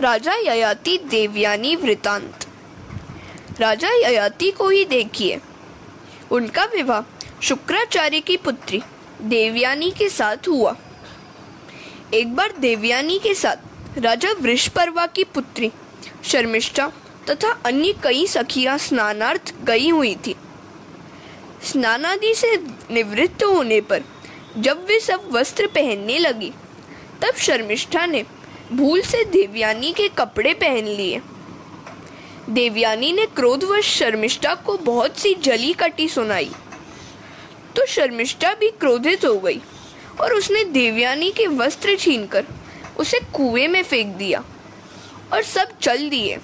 राजा ययाति देवयानी वृतांत। राजा ययाति को ही देखिए, उनका विवाह शुक्राचार्य की पुत्री देवयानी के साथ हुआ। एक बार देवयानी के साथ राजा वृषपर्वा की पुत्री शर्मिष्ठा तथा अन्य कई सखियां स्नानार्थ गई हुई थी। स्नानादि से निवृत्त होने पर जब वे सब वस्त्र पहनने लगी, तब शर्मिष्ठा ने भूल से देवयानी के कपड़े पहन लिए। देवयानी ने क्रोधवश शर्मिष्ठा को बहुत सी जली कटी सुनाई, तो शर्मिष्ठा भी क्रोधित हो गई और उसने देवयानी के वस्त्र छीनकर उसे कुएं में फेंक दिया और सब चल दिए।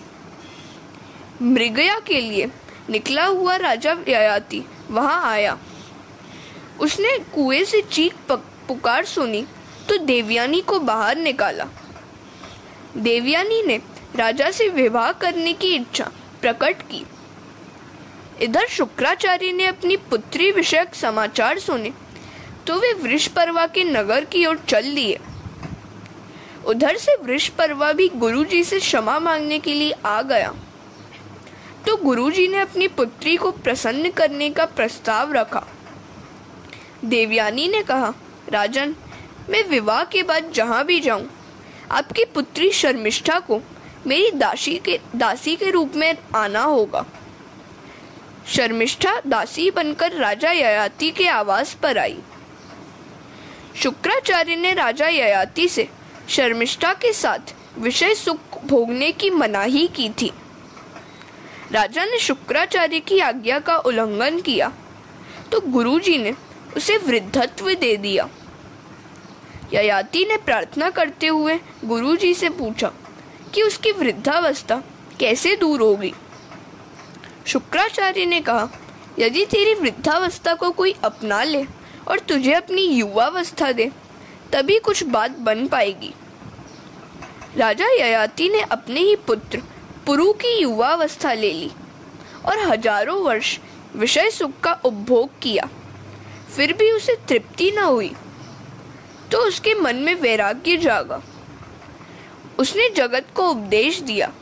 मृगया के लिए निकला हुआ राजा ययाति वहां आया। उसने कुएं से चीख पुकार सुनी तो देवयानी को बाहर निकाला। देवयानी ने राजा से विवाह करने की इच्छा प्रकट की। इधर शुक्राचार्य ने अपनी पुत्री विषयक समाचार सुने तो वे वृषपर्वा के नगर की ओर चल दिए। उधर से वृषपर्वा भी गुरुजी से क्षमा मांगने के लिए आ गया, तो गुरुजी ने अपनी पुत्री को प्रसन्न करने का प्रस्ताव रखा। देवयानी ने कहा, राजन, मैं विवाह के बाद जहां भी जाऊं, आपकी पुत्री शर्मिष्ठा को मेरी दासी के रूप में आना होगा। शर्मिष्ठा दासी बनकर राजा ययाति के आवास पर आई। शुक्राचार्य ने राजा ययाति से शर्मिष्ठा के साथ विषय सुख भोगने की मनाही की थी। राजा ने शुक्राचार्य की आज्ञा का उल्लंघन किया तो गुरुजी ने उसे वृद्धत्व दे दिया। ययाति ने प्रार्थना करते हुए गुरुजी से पूछा कि उसकी वृद्धावस्था कैसे दूर होगी। शुक्राचार्य ने कहा, यदि तेरी वृद्धावस्था को कोई अपना ले और तुझे अपनी युवावस्था दे, तभी कुछ बात बन पाएगी। राजा ययाति ने अपने ही पुत्र पुरु की युवावस्था ले ली और हजारों वर्ष विषय सुख का उपभोग किया, फिर भी उसे तृप्ति न हुई, तो उसके मन में वैराग्य जागा। उसने जगत को उपदेश दिया,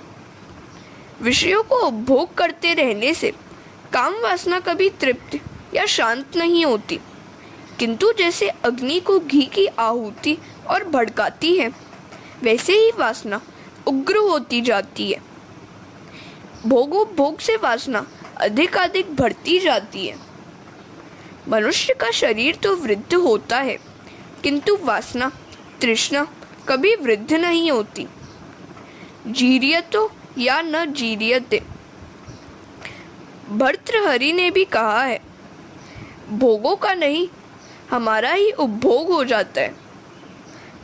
विषयों को उपभोग करते रहने से काम वासना कभी तृप्त या शांत नहीं होती, किंतु जैसे अग्नि को घी की आहुति और भड़काती है, वैसे ही वासना उग्र होती जाती है। भोगोपभोग से वासना अधिक बढ़ती जाती है। मनुष्य का शरीर तो वृद्ध होता है, किंतु वासना तृष्णा कभी वृद्ध नहीं होती। जीर्यतो या न जीर्यते। भर्तृहरि ने भी कहा है, भोगों का नहीं, हमारा ही उपभोग हो जाता है।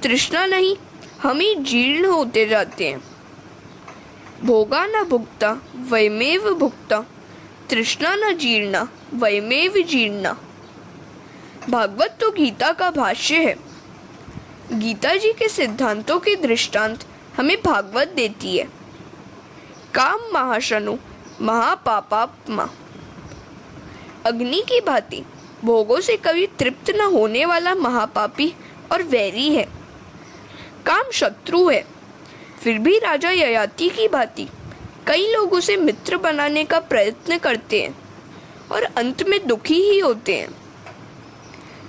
तृष्णा नहीं, हम ही जीर्ण होते जाते हैं। भोगा न भुक्ता वयमेव भुक्ता, तृष्णा न जीर्णा वयमेव जीर्णा। भागवत तो गीता का भाष्य है। गीता जी के सिद्धांतों के दृष्टांत हमें भागवत देती है। काम महाशनु महापापात्मा। अग्नि की भांति भोगों से कभी तृप्त न होने वाला महापापी और वैरी है। काम शत्रु है, फिर भी राजा ययाति की भांति कई लोग उसे मित्र बनाने का प्रयत्न करते हैं और अंत में दुखी ही होते हैं।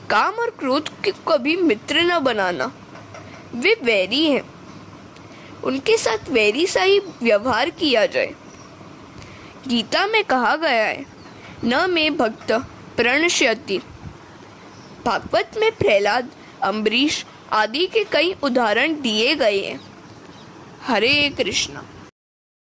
काम और क्रोध को कभी मित्र न बनाना, वे वैरी हैं, उनके साथ वैरी सा ही व्यवहार किया जाए। गीता में कहा गया है, न मे भक्त प्रणश्यति। भागवत में प्रहलाद, अम्बरीश आदि के कई उदाहरण दिए गए हैं। हरे कृष्णा।